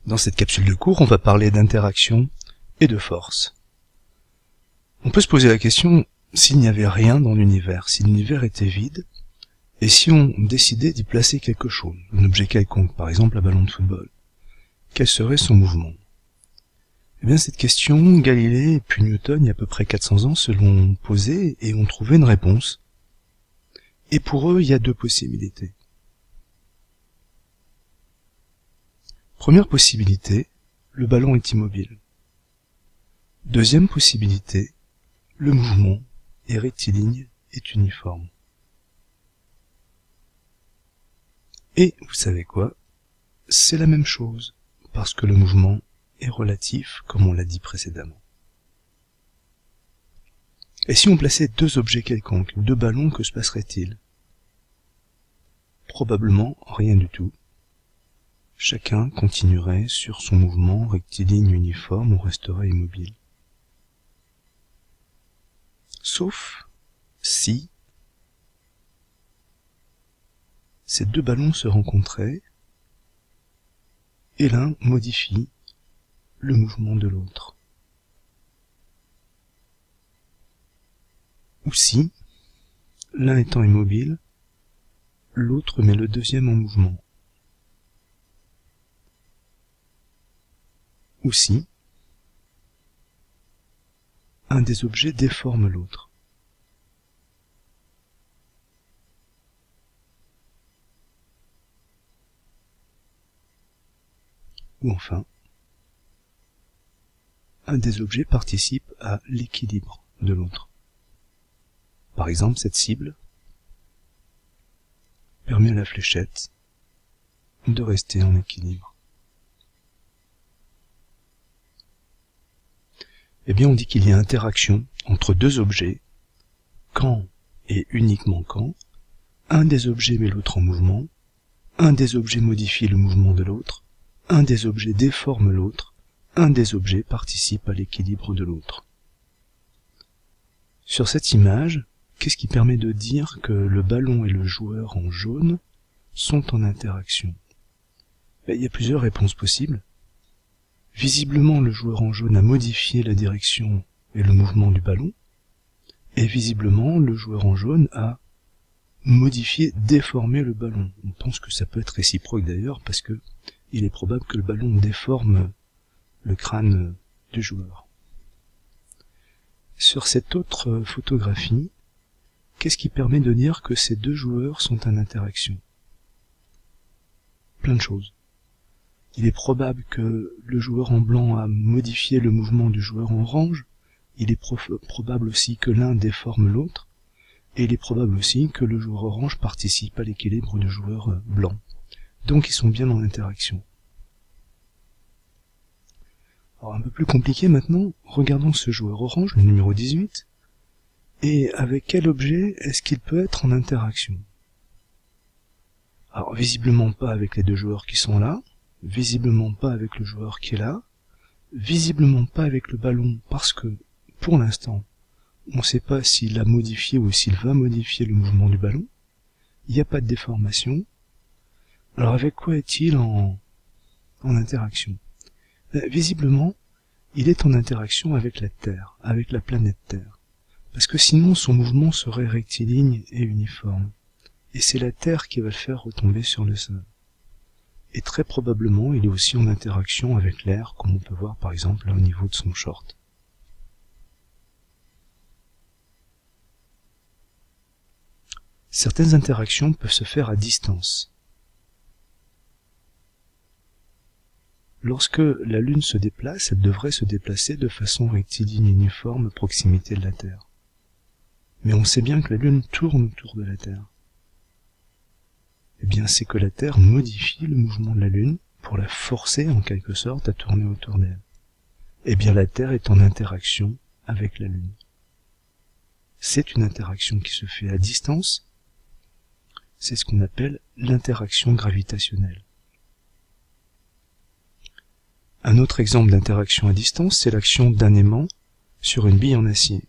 Dans cette capsule de cours, on va parler d'interaction et de force. On peut se poser la question s'il n'y avait rien dans l'univers, si l'univers était vide, et si on décidait d'y placer quelque chose, un objet quelconque, par exemple un ballon de football, quel serait son mouvement? Eh bien, cette question, Galilée et puis Newton, il y a à peu près 400 ans, se l'ont posée et ont trouvé une réponse. Et pour eux, il y a deux possibilités. Première possibilité, le ballon est immobile. Deuxième possibilité, le mouvement est rectiligne, est uniforme. Et vous savez quoi? C'est la même chose, parce que le mouvement est relatif, comme on l'a dit précédemment. Et si on plaçait deux objets quelconques, deux ballons, que se passerait-il? Probablement rien du tout. Chacun continuerait sur son mouvement rectiligne uniforme ou resterait immobile. Sauf si ces deux ballons se rencontraient et l'un modifie le mouvement de l'autre. Ou si, l'un étant immobile, l'autre met le deuxième en mouvement. Ou si, un des objets déforme l'autre. Ou enfin, un des objets participe à l'équilibre de l'autre. Par exemple, cette cible permet à la fléchette de rester en équilibre. Eh bien, on dit qu'il y a interaction entre deux objets, quand et uniquement quand un des objets met l'autre en mouvement, un des objets modifie le mouvement de l'autre, un des objets déforme l'autre, un des objets participe à l'équilibre de l'autre. Sur cette image, qu'est-ce qui permet de dire que le ballon et le joueur en jaune sont en interaction? Il y a plusieurs réponses possibles. Visiblement, le joueur en jaune a modifié la direction et le mouvement du ballon, et visiblement, le joueur en jaune a modifié, déformé le ballon. On pense que ça peut être réciproque d'ailleurs, parce que il est probable que le ballon déforme le crâne du joueur. Sur cette autre photographie, qu'est-ce qui permet de dire que ces deux joueurs sont en interaction? Plein de choses. Il est probable que le joueur en blanc a modifié le mouvement du joueur en orange, il est probable aussi que l'un déforme l'autre, et il est probable aussi que le joueur orange participe à l'équilibre du joueur blanc. Donc ils sont bien en interaction. Alors un peu plus compliqué maintenant, regardons ce joueur orange, le numéro 18, et avec quel objet est-ce qu'il peut être en interaction? Alors visiblement pas avec les deux joueurs qui sont là, visiblement pas avec le joueur qui est là, visiblement pas avec le ballon parce que, pour l'instant, on ne sait pas s'il a modifié ou s'il va modifier le mouvement du ballon, il n'y a pas de déformation. Alors avec quoi est-il en interaction? Visiblement, il est en interaction avec la Terre, avec la planète Terre, parce que sinon son mouvement serait rectiligne et uniforme, et c'est la Terre qui va le faire retomber sur le sol. Et très probablement, il est aussi en interaction avec l'air, comme on peut voir par exemple là au niveau de son short. Certaines interactions peuvent se faire à distance. Lorsque la Lune se déplace, elle devrait se déplacer de façon rectiligne et uniforme à proximité de la Terre. Mais on sait bien que la Lune tourne autour de la Terre. Eh bien, c'est que la Terre modifie le mouvement de la Lune pour la forcer en quelque sorte à tourner autour d'elle. Eh bien, la Terre est en interaction avec la Lune. C'est une interaction qui se fait à distance. C'est ce qu'on appelle l'interaction gravitationnelle. Un autre exemple d'interaction à distance, c'est l'action d'un aimant sur une bille en acier.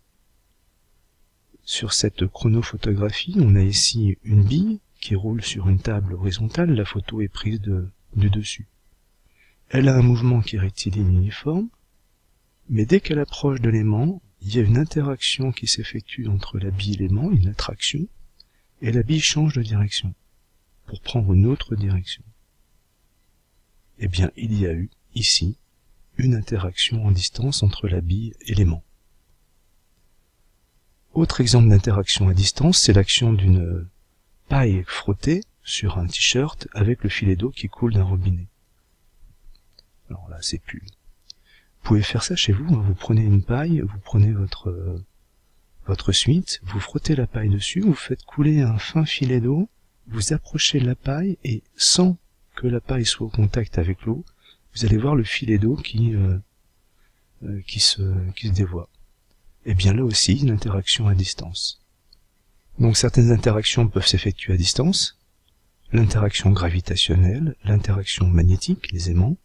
Sur cette chronophotographie, on a ici une bille qui roule sur une table horizontale, la photo est prise du dessus. Elle a un mouvement qui est rectiligne uniforme, mais dès qu'elle approche de l'aimant, il y a une interaction qui s'effectue entre la bille et l'aimant, une attraction, et la bille change de direction, pour prendre une autre direction. Eh bien, il y a eu, ici, une interaction en distance entre la bille et l'aimant. Autre exemple d'interaction à distance, c'est l'action d'une paille frottée sur un t-shirt avec le filet d'eau qui coule d'un robinet. Alors là, c'est plus. Vous pouvez faire ça chez vous, hein. Vous prenez une paille, vous prenez votre suite, vous frottez la paille dessus, vous faites couler un fin filet d'eau, vous approchez la paille et sans que la paille soit au contact avec l'eau, vous allez voir le filet d'eau qui se dévoie. Et bien là aussi, une interaction à distance. Donc certaines interactions peuvent s'effectuer à distance, l'interaction gravitationnelle, l'interaction magnétique, les aimants,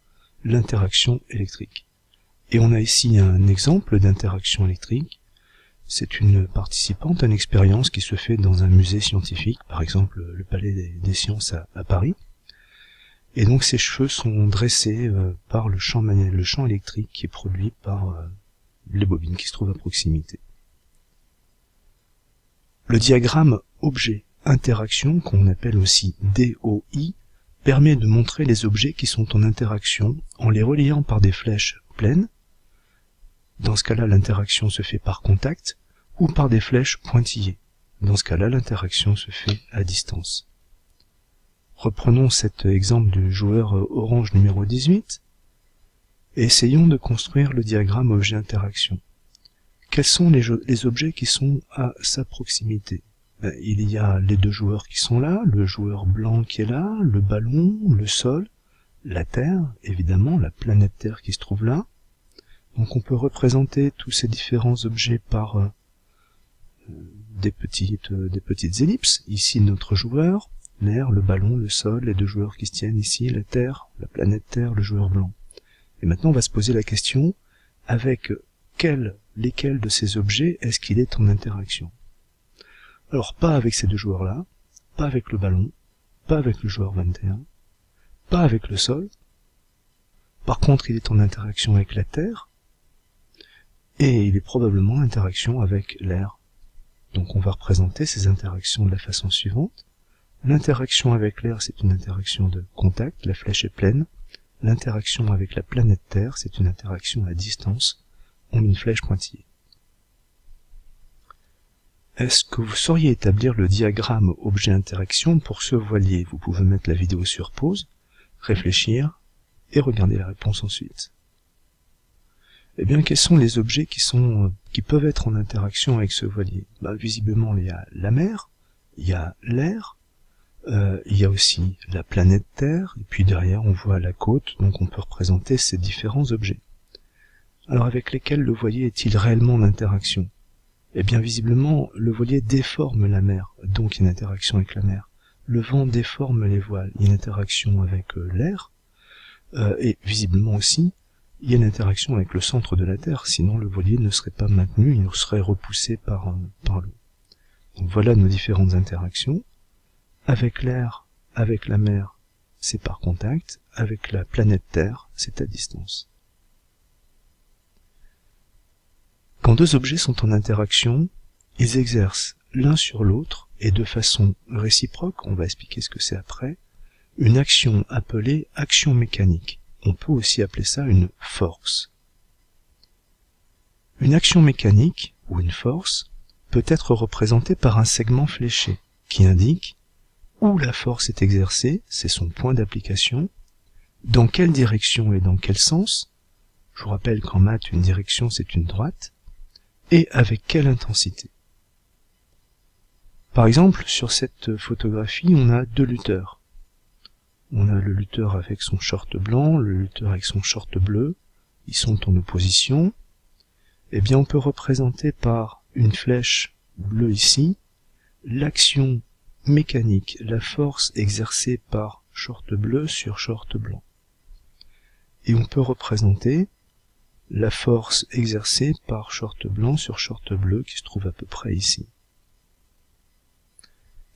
l'interaction électrique. Et on a ici un exemple d'interaction électrique. C'est une participante à une expérience qui se fait dans un musée scientifique, par exemple le Palais des Sciences à Paris. Et donc ses cheveux sont dressés par le champ électrique qui est produit par les bobines qui se trouvent à proximité. Le diagramme objet-interaction, qu'on appelle aussi DOI, permet de montrer les objets qui sont en interaction en les reliant par des flèches pleines. Dans ce cas-là, l'interaction se fait par contact, ou par des flèches pointillées. Dans ce cas-là, l'interaction se fait à distance. Reprenons cet exemple du joueur orange numéro 18, et essayons de construire le diagramme objet-interaction. Quels sont les objets qui sont à sa proximité? Il y a les deux joueurs qui sont là, le joueur blanc qui est là, le ballon, le sol, la Terre, évidemment, la planète Terre qui se trouve là. Donc on peut représenter tous ces différents objets par des petites ellipses. Ici notre joueur, l'air, le ballon, le sol, les deux joueurs qui se tiennent ici, la Terre, la planète Terre, le joueur blanc. Et maintenant on va se poser la question, avec lesquels de ces objets est-ce qu'il est en interaction? Alors pas avec ces deux joueurs-là, pas avec le ballon, pas avec le joueur 21, pas avec le sol. Par contre il est en interaction avec la Terre, et il est probablement en interaction avec l'air. Donc on va représenter ces interactions de la façon suivante. L'interaction avec l'air, c'est une interaction de contact, la flèche est pleine. L'interaction avec la planète Terre, c'est une interaction à distance, on met une flèche pointillée. Est-ce que vous sauriez établir le diagramme objet-interaction pour ce voilier? Vous pouvez mettre la vidéo sur pause, réfléchir et regarder la réponse ensuite. Eh bien, quels sont les objets qui peuvent être en interaction avec ce voilier? Visiblement, il y a la mer, il y a l'air, il y a aussi la planète Terre, et puis derrière on voit la côte, donc on peut représenter ces différents objets. Alors avec lesquels le voilier est-il réellement en interaction? Eh bien visiblement, le voilier déforme la mer, donc il y a une interaction avec la mer. Le vent déforme les voiles, il y a une interaction avec l'air, et visiblement aussi, il y a une interaction avec le centre de la Terre, sinon le voilier ne serait pas maintenu, il serait repoussé par l'eau. Donc voilà nos différentes interactions. Avec l'air, avec la mer, c'est par contact, avec la planète Terre, c'est à distance. Quand deux objets sont en interaction, ils exercent l'un sur l'autre, et de façon réciproque, on va expliquer ce que c'est après, une action appelée action mécanique. On peut aussi appeler ça une force. Une action mécanique, ou une force, peut être représentée par un segment fléché, qui indique où la force est exercée, c'est son point d'application, dans quelle direction et dans quel sens, je vous rappelle qu'en maths, une direction c'est une droite, et avec quelle intensité. Par exemple, sur cette photographie, on a deux lutteurs. On a le lutteur avec son short blanc, le lutteur avec son short bleu, ils sont en opposition. Eh bien, on peut représenter par une flèche bleue ici, l'action mécanique, la force exercée par short bleu sur short blanc. Et on peut représenter la force exercée par short blanc sur short bleu qui se trouve à peu près ici.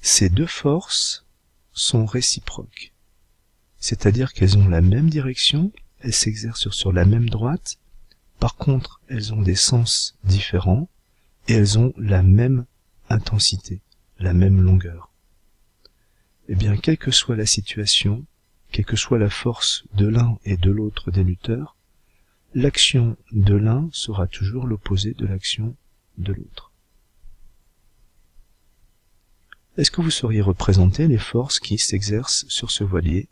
Ces deux forces sont réciproques, c'est-à-dire qu'elles ont la même direction elles s'exercent sur la même droite. Par contre, elles ont des sens différents et elles ont la même intensité, la même longueur. Eh bien, quelle que soit la situation, quelle que soit la force de l'un et de l'autre des lutteurs, l'action de l'un sera toujours l'opposé de l'action de l'autre. Est-ce que vous sauriez représenter les forces qui s'exercent sur ce voilier,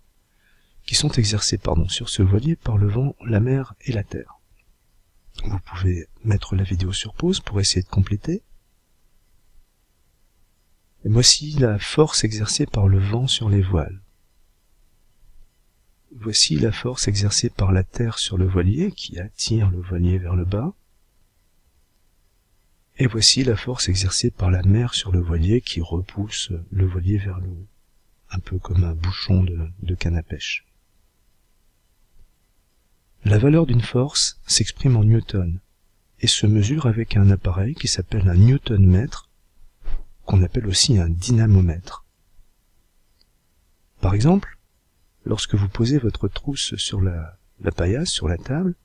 qui sont exercées, sur ce voilier par le vent, la mer et la terre? Vous pouvez mettre la vidéo sur pause pour essayer de compléter. Et voici la force exercée par le vent sur les voiles. Voici la force exercée par la terre sur le voilier qui attire le voilier vers le bas. Et voici la force exercée par la mer sur le voilier qui repousse le voilier vers le haut, un peu comme un bouchon de canne à pêche. La valeur d'une force s'exprime en newton et se mesure avec un appareil qui s'appelle un newton-mètre, qu'on appelle aussi un dynamomètre. Par exemple, lorsque vous posez votre trousse sur la paillasse, sur la table,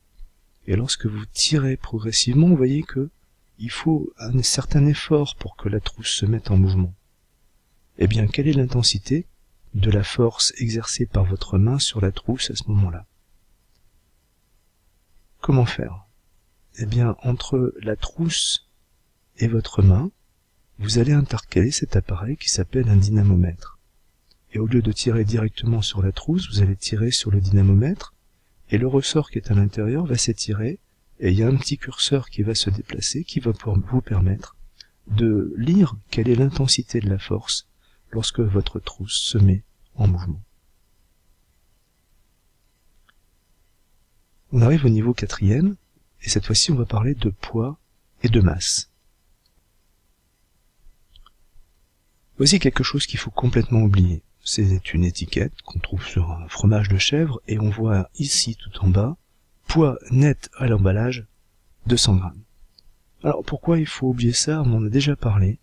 et lorsque vous tirez progressivement, vous voyez que il faut un certain effort pour que la trousse se mette en mouvement. Eh bien, quelle est l'intensité de la force exercée par votre main sur la trousse à ce moment-là? Comment faire? Eh bien, entre la trousse et votre main, vous allez intercaler cet appareil qui s'appelle un dynamomètre. Et au lieu de tirer directement sur la trousse, vous allez tirer sur le dynamomètre, et le ressort qui est à l'intérieur va s'étirer, et il y a un petit curseur qui va se déplacer, qui va vous permettre de lire quelle est l'intensité de la force lorsque votre trousse se met en mouvement. On arrive au niveau 4e, et cette fois-ci on va parler de poids et de masse. Voici quelque chose qu'il faut complètement oublier. C'est une étiquette qu'on trouve sur un fromage de chèvre, et on voit ici tout en bas, poids net à l'emballage, 200 grammes. Alors pourquoi il faut oublier ça? On en a déjà parlé.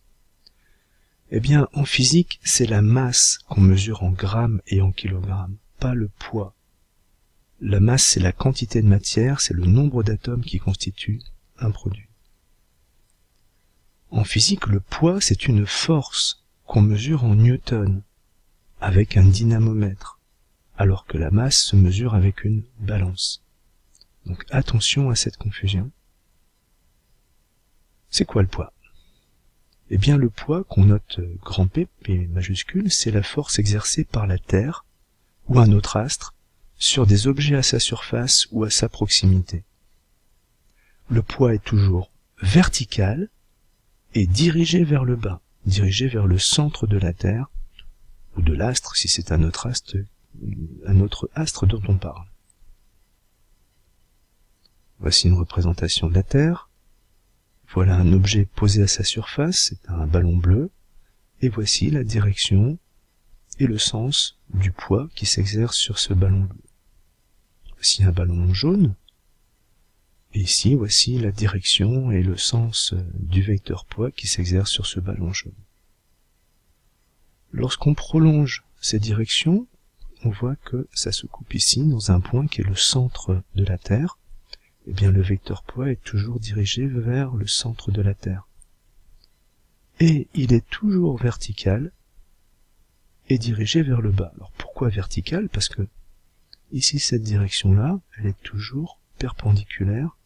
Eh bien, en physique, c'est la masse qu'on mesure en grammes et en kilogrammes, pas le poids. La masse, c'est la quantité de matière, c'est le nombre d'atomes qui constituent un produit. En physique, le poids, c'est une force qu'on mesure en newton, avec un dynamomètre, alors que la masse se mesure avec une balance. Donc attention à cette confusion. C'est quoi le poids? Eh bien, le poids qu'on note grand P, P majuscule, c'est la force exercée par la Terre ou un autre astre sur des objets à sa surface ou à sa proximité. Le poids est toujours vertical et dirigé vers le bas, dirigé vers le centre de la Terre, ou de l'astre si c'est un autre astre dont on parle. Voici une représentation de la Terre. Voilà un objet posé à sa surface, c'est un ballon bleu, et voici la direction et le sens du poids qui s'exerce sur ce ballon bleu. Voici un ballon jaune, et ici voici la direction et le sens du vecteur poids qui s'exerce sur ce ballon jaune. Lorsqu'on prolonge ces directions, on voit que ça se coupe ici dans un point qui est le centre de la Terre. Eh bien, le vecteur poids est toujours dirigé vers le centre de la Terre. Et il est toujours vertical et dirigé vers le bas. Alors pourquoi vertical? Parce que ici, cette direction-là, elle est toujours perpendiculaire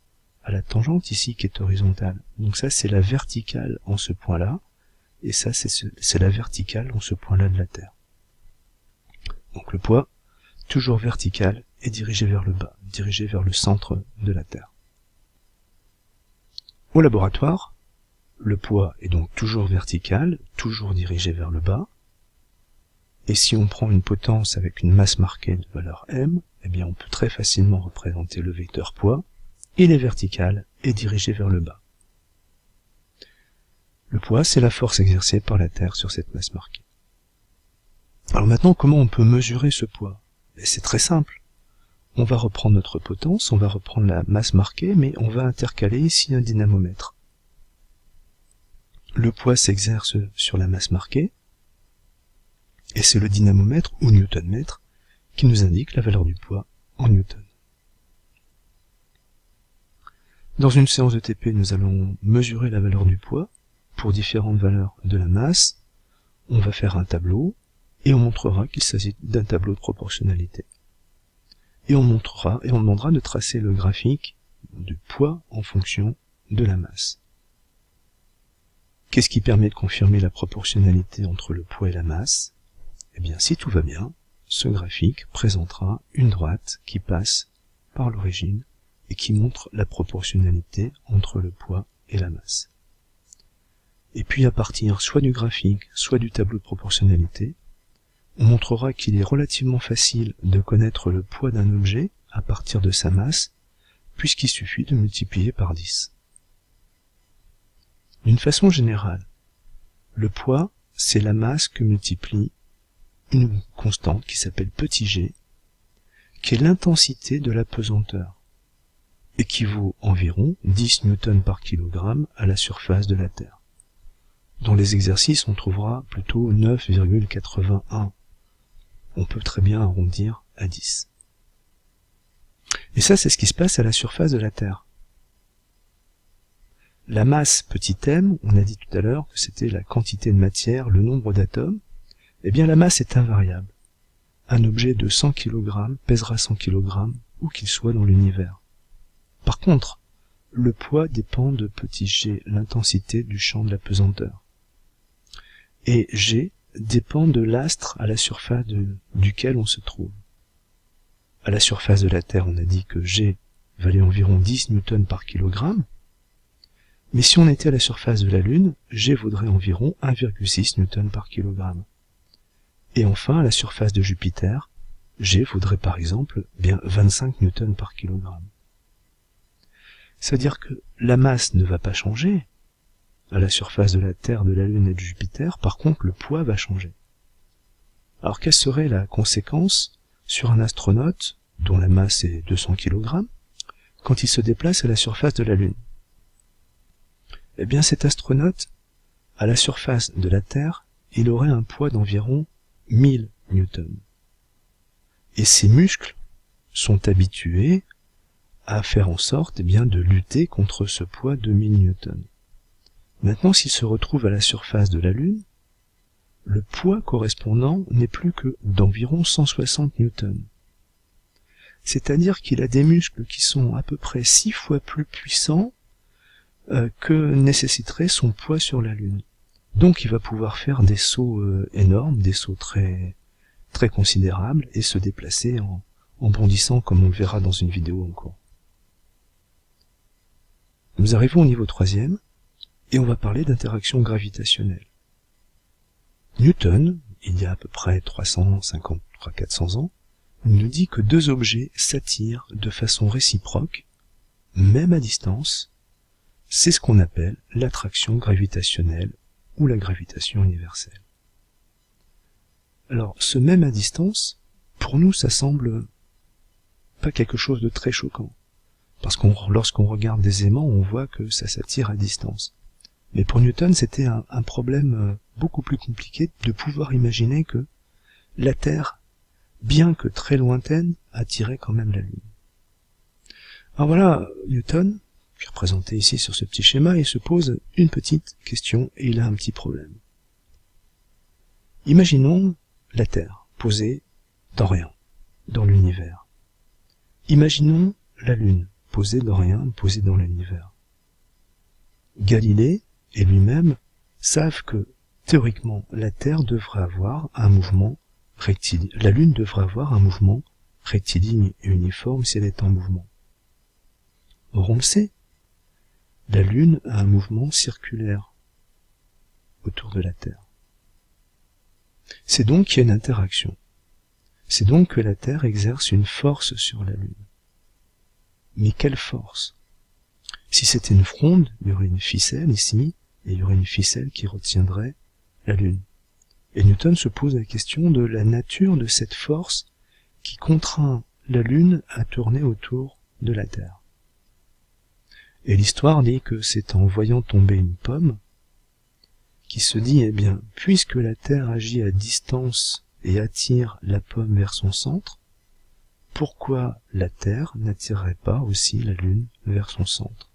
à la tangente ici qui est horizontale. Donc ça, c'est la verticale en ce point-là, et ça, c'est la verticale en ce point-là de la Terre. Donc le poids, toujours vertical et dirigé vers le bas, dirigé vers le centre de la Terre. Au laboratoire, le poids est donc toujours vertical, toujours dirigé vers le bas, et si on prend une potence avec une masse marquée de valeur m, eh bien on peut très facilement représenter le vecteur poids. Il est vertical et dirigé vers le bas. Le poids, c'est la force exercée par la Terre sur cette masse marquée. Alors maintenant, comment on peut mesurer ce poids? C'est très simple. On va reprendre notre potence, on va reprendre la masse marquée, mais on va intercaler ici un dynamomètre. Le poids s'exerce sur la masse marquée, et c'est le dynamomètre ou newton-mètre qui nous indique la valeur du poids en newton. Dans une séance de TP, nous allons mesurer la valeur du poids pour différentes valeurs de la masse. On va faire un tableau et on montrera qu'il s'agit d'un tableau de proportionnalité. Et on demandera de tracer le graphique du poids en fonction de la masse. Qu'est-ce qui permet de confirmer la proportionnalité entre le poids et la masse? Eh bien, si tout va bien, ce graphique présentera une droite qui passe par l'origine et qui montre la proportionnalité entre le poids et la masse. Et puis à partir soit du graphique, soit du tableau de proportionnalité, on montrera qu'il est relativement facile de connaître le poids d'un objet à partir de sa masse, puisqu'il suffit de multiplier par 10. D'une façon générale, le poids, c'est la masse que multiplie une constante qui s'appelle petit g, qui est l'intensité de la pesanteur, et qui vaut environ 10 newtons par kilogramme à la surface de la Terre. Dans les exercices, on trouvera plutôt 9,81. On peut très bien arrondir à 10. Et ça, c'est ce qui se passe à la surface de la Terre. La masse petit m, on a dit tout à l'heure que c'était la quantité de matière, le nombre d'atomes. Eh bien, la masse est invariable. Un objet de 100 kg pèsera 100 kg où qu'il soit dans l'univers. Par contre, le poids dépend de petit g, l'intensité du champ de la pesanteur. Et g dépend de l'astre à la surface duquel on se trouve. À la surface de la Terre, on a dit que g valait environ 10 newtons par kilogramme, mais si on était à la surface de la Lune, g vaudrait environ 1,6 newtons par kilogramme. Et enfin, à la surface de Jupiter, g vaudrait par exemple bien 25 newtons par kilogramme. C'est-à-dire que la masse ne va pas changer à la surface de la Terre, de la Lune et de Jupiter, par contre le poids va changer. Alors quelle serait la conséquence sur un astronaute, dont la masse est 200 kg, quand il se déplace à la surface de la Lune? Eh bien cet astronaute, à la surface de la Terre, il aurait un poids d'environ 1000 newtons. Et ses muscles sont habitués à faire en sorte de lutter contre ce poids de 1000 newtons. Maintenant, s'il se retrouve à la surface de la Lune, le poids correspondant n'est plus que d'environ 160 newtons. C'est-à-dire qu'il a des muscles qui sont à peu près 6 fois plus puissants que nécessiterait son poids sur la Lune. Donc il va pouvoir faire des sauts énormes, des sauts très considérables, et se déplacer en bondissant comme on le verra dans une vidéo en cours. Nous arrivons au niveau 3e, et on va parler d'interaction gravitationnelle. Newton, il y a à peu près 350-400 ans, nous dit que deux objets s'attirent de façon réciproque, même à distance. C'est ce qu'on appelle l'attraction gravitationnelle ou la gravitation universelle. Alors, ce même à distance, pour nous, ça semble pas quelque chose de très choquant, parce que lorsqu'on regarde des aimants, on voit que ça s'attire à distance. Mais pour Newton, c'était un problème beaucoup plus compliqué de pouvoir imaginer que la Terre, bien que très lointaine, attirait quand même la Lune. Alors voilà, Newton, qui est représenté ici sur ce petit schéma, il se pose une petite question et il a un petit problème. Imaginons la Terre, posée dans rien, dans l'univers. Imaginons la Lune, posée dans rien, posée dans l'univers. Galilée et lui-même savent que, théoriquement, la Terre devrait avoir un mouvement rectiligne. La Lune devrait avoir un mouvement rectiligne et uniforme si elle est en mouvement. Or, on le sait, la Lune a un mouvement circulaire autour de la Terre. C'est donc qu'il y a une interaction. C'est donc que la Terre exerce une force sur la Lune. Mais quelle force? Si c'était une fronde, il y aurait une ficelle ici, et il y aurait une ficelle qui retiendrait la Lune. Et Newton se pose la question de la nature de cette force qui contraint la Lune à tourner autour de la Terre. Et l'histoire dit que c'est en voyant tomber une pomme qui se dit, eh bien, puisque la Terre agit à distance et attire la pomme vers son centre, pourquoi la Terre n'attirerait pas aussi la Lune vers son centre?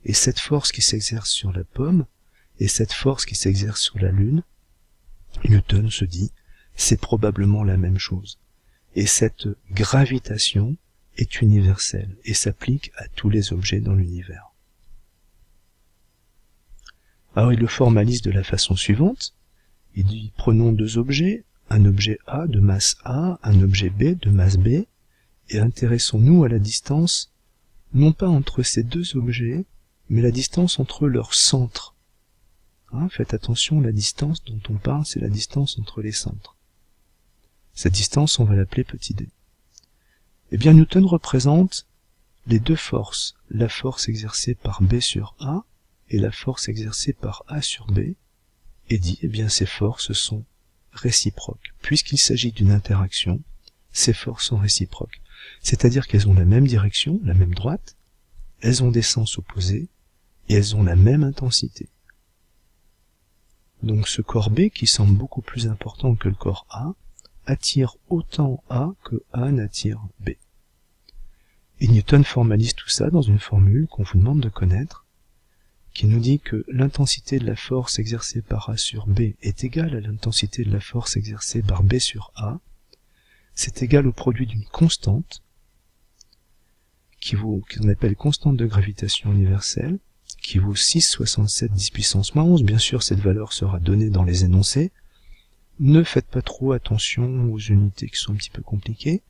Et cette force qui s'exerce sur la pomme, et cette force qui s'exerce sur la Lune, Newton se dit, c'est probablement la même chose. Et cette gravitation est universelle et s'applique à tous les objets dans l'univers. Alors il le formalise de la façon suivante. Il dit, prenons deux objets, un objet A de masse A, un objet B de masse B, et intéressons-nous à la distance, non pas entre ces deux objets, mais la distance entre leurs centres. Faites attention, la distance dont on parle, c'est la distance entre les centres. Cette distance, on va l'appeler petit d. Eh bien, Newton représente les deux forces, la force exercée par B sur A et la force exercée par A sur B, et dit, eh bien, ces forces sont réciproques. Puisqu'il s'agit d'une interaction, ces forces sont réciproques. C'est-à-dire qu'elles ont la même direction, la même droite, elles ont des sens opposés, et elles ont la même intensité. Donc ce corps B, qui semble beaucoup plus important que le corps A, attire autant A que A n'attire B. Et Newton formalise tout ça dans une formule qu'on vous demande de connaître, qui nous dit que l'intensité de la force exercée par A sur B est égale à l'intensité de la force exercée par B sur A. C'est égal au produit d'une constante, qu'on appelle constante de gravitation universelle, qui vaut 6,67 10 puissance moins 11. Bien sûr, cette valeur sera donnée dans les énoncés. Ne faites pas trop attention aux unités qui sont un petit peu compliquées.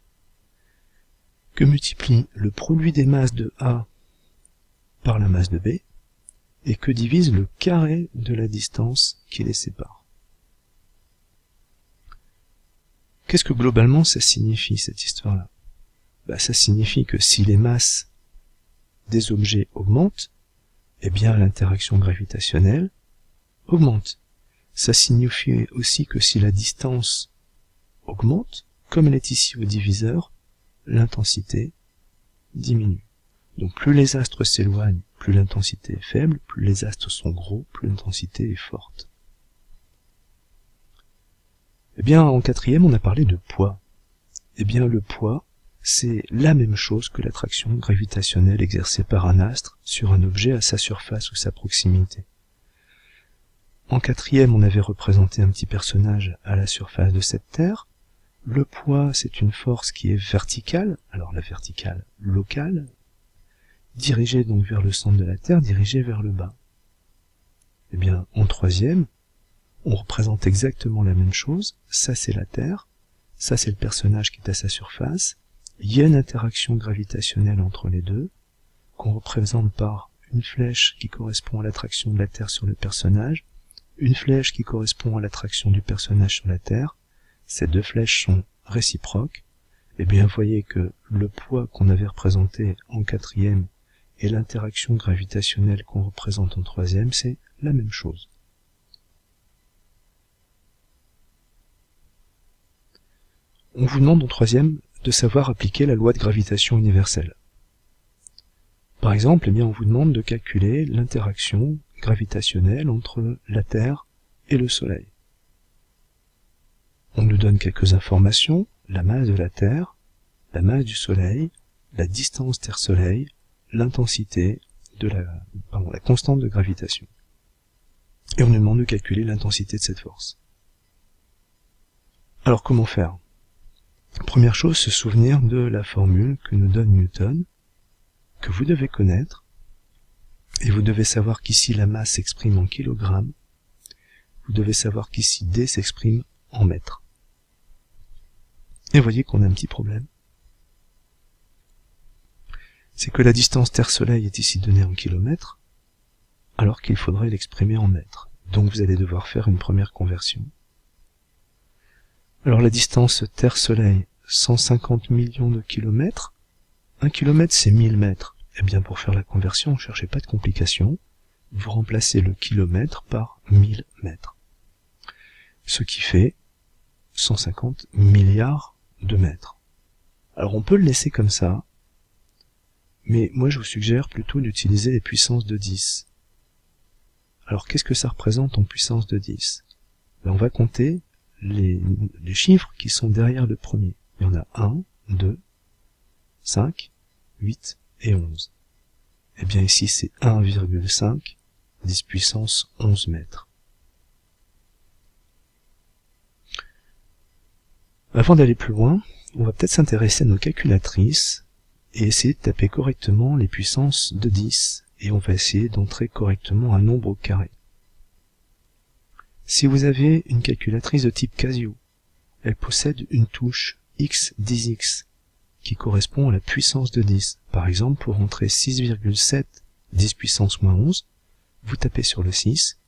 Que multiplie le produit des masses de A par la masse de B, et que divise le carré de la distance qui les sépare. Qu'est-ce que globalement ça signifie, cette histoire-là? Ça signifie que si les masses des objets augmentent, eh bien l'interaction gravitationnelle augmente. Ça signifie aussi que si la distance augmente, comme elle est ici au diviseur, l'intensité diminue. Donc plus les astres s'éloignent, plus l'intensité est faible, plus les astres sont gros, plus l'intensité est forte. Eh bien, en quatrième, on a parlé de poids. Eh bien, le poids, c'est la même chose que l'attraction gravitationnelle exercée par un astre sur un objet à sa surface ou sa proximité. En quatrième, on avait représenté un petit personnage à la surface de cette Terre. Le poids, c'est une force qui est verticale, alors la verticale locale, dirigée donc vers le centre de la Terre, dirigée vers le bas. Eh bien, en troisième, on représente exactement la même chose. Ça, c'est la Terre. Ça, c'est le personnage qui est à sa surface. Il y a une interaction gravitationnelle entre les deux, qu'on représente par une flèche qui correspond à l'attraction de la Terre sur le personnage, une flèche qui correspond à l'attraction du personnage sur la Terre. Ces deux flèches sont réciproques. Eh bien, vous voyez que le poids qu'on avait représenté en quatrième et l'interaction gravitationnelle qu'on représente en troisième, c'est la même chose. On vous demande en troisième de savoir appliquer la loi de gravitation universelle. Par exemple, eh bien, on vous demande de calculer l'interaction gravitationnelle entre la Terre et le Soleil. On nous donne quelques informations, la masse de la Terre, la masse du Soleil, la distance Terre-Soleil, l'intensité de la constante de gravitation. Et on nous demande de calculer l'intensité de cette force. Alors comment faire? Première chose, se souvenir de la formule que nous donne Newton, que vous devez connaître, et vous devez savoir qu'ici la masse s'exprime en kilogrammes, vous devez savoir qu'ici D s'exprime en mètres. Et vous voyez qu'on a un petit problème. C'est que la distance Terre-Soleil est ici donnée en kilomètres, alors qu'il faudrait l'exprimer en mètres. Donc vous allez devoir faire une première conversion. Alors la distance Terre-Soleil, 150 millions de kilomètres. 1 kilomètre, c'est 1000 mètres. Eh bien, pour faire la conversion, ne cherchez pas de complications. Vous remplacez le kilomètre par 1000 mètres. Ce qui fait 150 milliards de mètres. Alors on peut le laisser comme ça, mais moi je vous suggère plutôt d'utiliser les puissances de 10. Alors qu'est-ce que ça représente en puissance de 10? On va compter les chiffres qui sont derrière le premier. Il y en a 1, 2, 5, 8 et 11. Eh bien ici c'est 1,5 10 puissance 11 mètres. Avant d'aller plus loin, on va peut-être s'intéresser à nos calculatrices et essayer de taper correctement les puissances de 10, et on va essayer d'entrer correctement un nombre au carré. Si vous avez une calculatrice de type Casio, elle possède une touche x 10x qui correspond à la puissance de 10. Par exemple, pour entrer 6,7 10 puissance moins 11, vous tapez sur le 6,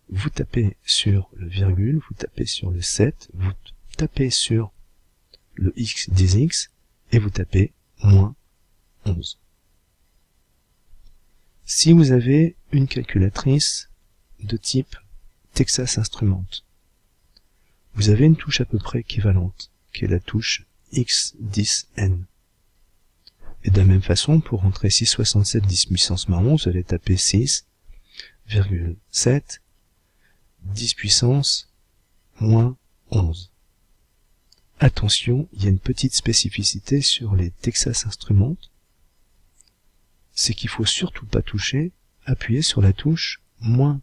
vous tapez sur le virgule, vous tapez sur le 7, vous tapez sur le x 10x et vous tapez moins 11. Si vous avez une calculatrice de type Texas Instruments, vous avez une touche à peu près équivalente, qui est la touche X10N. Et de la même façon, pour entrer 6,67 10 puissance moins 11, vous allez taper 6,7 10 puissance moins 11. Attention, il y a une petite spécificité sur les Texas Instruments, c'est qu'il faut surtout pas appuyer sur la touche moins.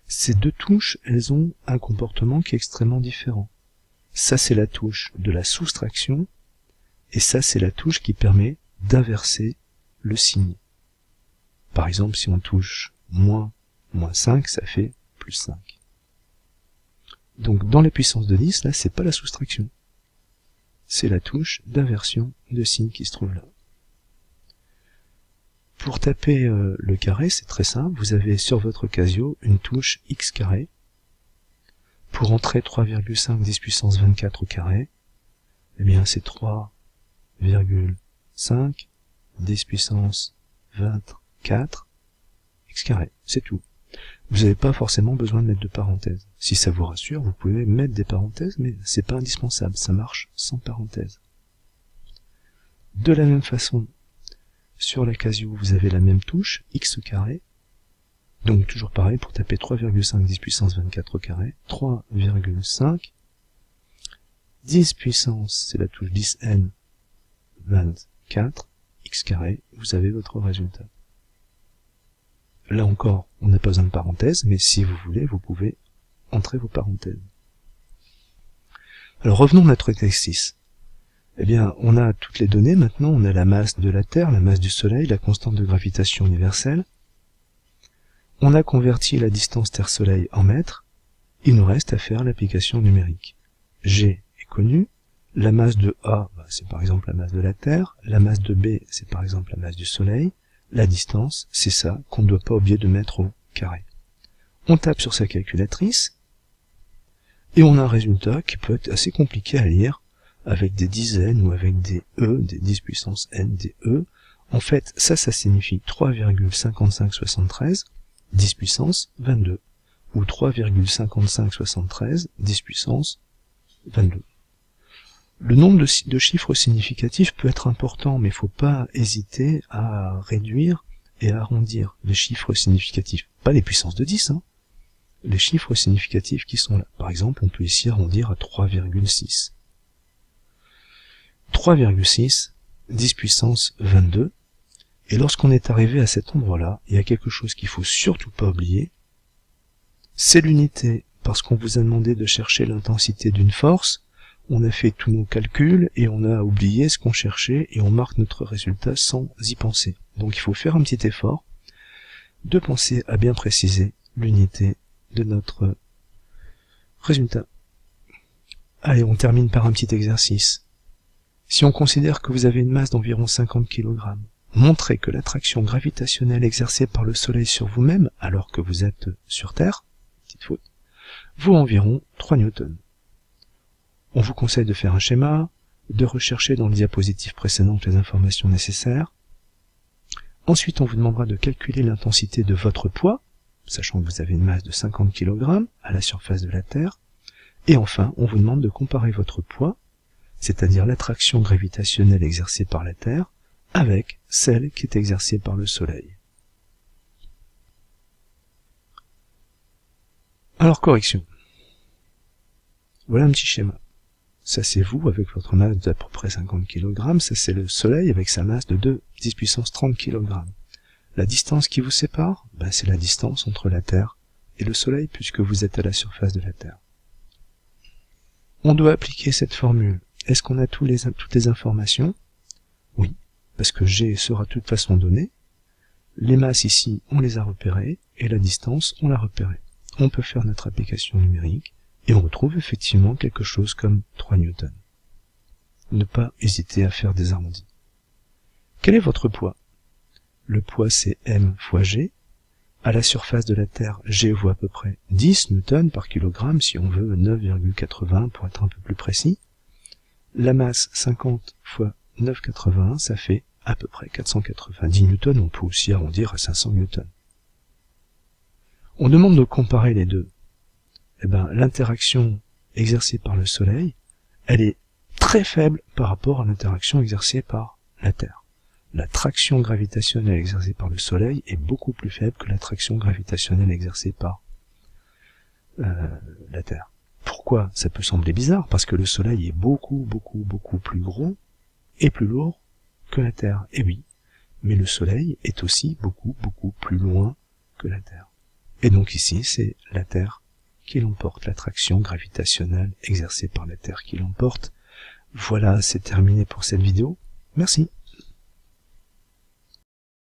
Ces deux touches, elles ont un comportement qui est extrêmement différent. Ça, c'est la touche de la soustraction, et ça, c'est la touche qui permet d'inverser le signe. Par exemple, si on touche moins 5, ça fait plus 5. Donc, dans les puissances de 10, là, c'est pas la soustraction. C'est la touche d'inversion de signe qui se trouve là. Pour taper le carré, c'est très simple, vous avez sur votre Casio une touche x carré. Pour entrer 3,5 10 puissance 24 au carré, eh bien c'est 3,5 10 puissance 24 x carré, c'est tout. Vous n'avez pas forcément besoin de mettre de parenthèses. Si ça vous rassure, vous pouvez mettre des parenthèses, mais c'est pas indispensable, ça marche sans parenthèses. De la même façon, sur la Casio, vous avez la même touche, x carré. Donc toujours pareil, pour taper 3,5 10 puissance 24 au carré, 3,5 10 puissance, c'est la touche 10n 24, x carré, vous avez votre résultat. Là encore, on n'a pas besoin de parenthèses, mais si vous voulez, vous pouvez entrer vos parenthèses. Alors revenons à notre exercice. Eh bien, on a toutes les données maintenant, on a la masse de la Terre, la masse du Soleil, la constante de gravitation universelle. On a converti la distance Terre-Soleil en mètres, il nous reste à faire l'application numérique. G est connue, la masse de A, c'est par exemple la masse de la Terre, la masse de B, c'est par exemple la masse du Soleil, la distance, c'est ça qu'on ne doit pas oublier de mettre au carré. On tape sur sa calculatrice, et on a un résultat qui peut être assez compliqué à lire, avec des dizaines ou avec des E, des 10 puissance n, des E. En fait, ça signifie 3,5573 10 puissance 22, ou 3,5573 10 puissance 22. Le nombre de chiffres significatifs peut être important, mais il ne faut pas hésiter à réduire et à arrondir les chiffres significatifs. Pas les puissances de 10, hein, les chiffres significatifs qui sont là. Par exemple, on peut ici arrondir à 3,6. 3,6, 10 puissance 22. Et lorsqu'on est arrivé à cet endroit-là, il y a quelque chose qu'il faut surtout pas oublier. C'est l'unité, parce qu'on vous a demandé de chercher l'intensité d'une force. On a fait tous nos calculs et on a oublié ce qu'on cherchait et on marque notre résultat sans y penser. Donc il faut faire un petit effort de penser à bien préciser l'unité de notre résultat. Allez, on termine par un petit exercice. Si on considère que vous avez une masse d'environ 50 kg, montrez que l'attraction gravitationnelle exercée par le Soleil sur vous-même, alors que vous êtes sur Terre, petite faute, vaut environ 3 newtons. On vous conseille de faire un schéma, de rechercher dans les diapositives précédentes les informations nécessaires. Ensuite, on vous demandera de calculer l'intensité de votre poids, sachant que vous avez une masse de 50 kg à la surface de la Terre. Et enfin, on vous demande de comparer votre poids, c'est-à-dire l'attraction gravitationnelle exercée par la Terre, avec celle qui est exercée par le Soleil. Alors, correction. Voilà un petit schéma. Ça c'est vous avec votre masse d'à peu près 50 kg, ça c'est le Soleil avec sa masse de 10 puissance 30 kg. La distance qui vous sépare, c'est la distance entre la Terre et le Soleil, puisque vous êtes à la surface de la Terre. On doit appliquer cette formule. Est-ce qu'on a toutes les informations? Oui, parce que G sera de toute façon donné. Les masses ici, on les a repérées, et la distance, on l'a repérée. On peut faire notre application numérique, et on retrouve effectivement quelque chose comme 3 newtons. Ne pas hésiter à faire des arrondis. Quel est votre poids? Le poids c'est m fois g. À la surface de la Terre, g vaut à peu près 10 newtons par kilogramme, si on veut 9,80 pour être un peu plus précis. La masse 50 fois 9,81, ça fait à peu près 490 newtons, on peut aussi arrondir à 500 newtons. On demande de comparer les deux. L'interaction exercée par le Soleil, elle est très faible par rapport à l'interaction exercée par la Terre. La traction gravitationnelle exercée par le Soleil est beaucoup plus faible que la traction gravitationnelle exercée par la Terre. Pourquoi? Ça peut sembler bizarre, parce que le Soleil est beaucoup plus gros et plus lourd que la Terre. Et oui, mais le Soleil est aussi beaucoup plus loin que la Terre. Et donc ici, c'est la Terre qui l'emporte, l'attraction gravitationnelle exercée par la Terre qui l'emporte. Voilà, c'est terminé pour cette vidéo. Merci.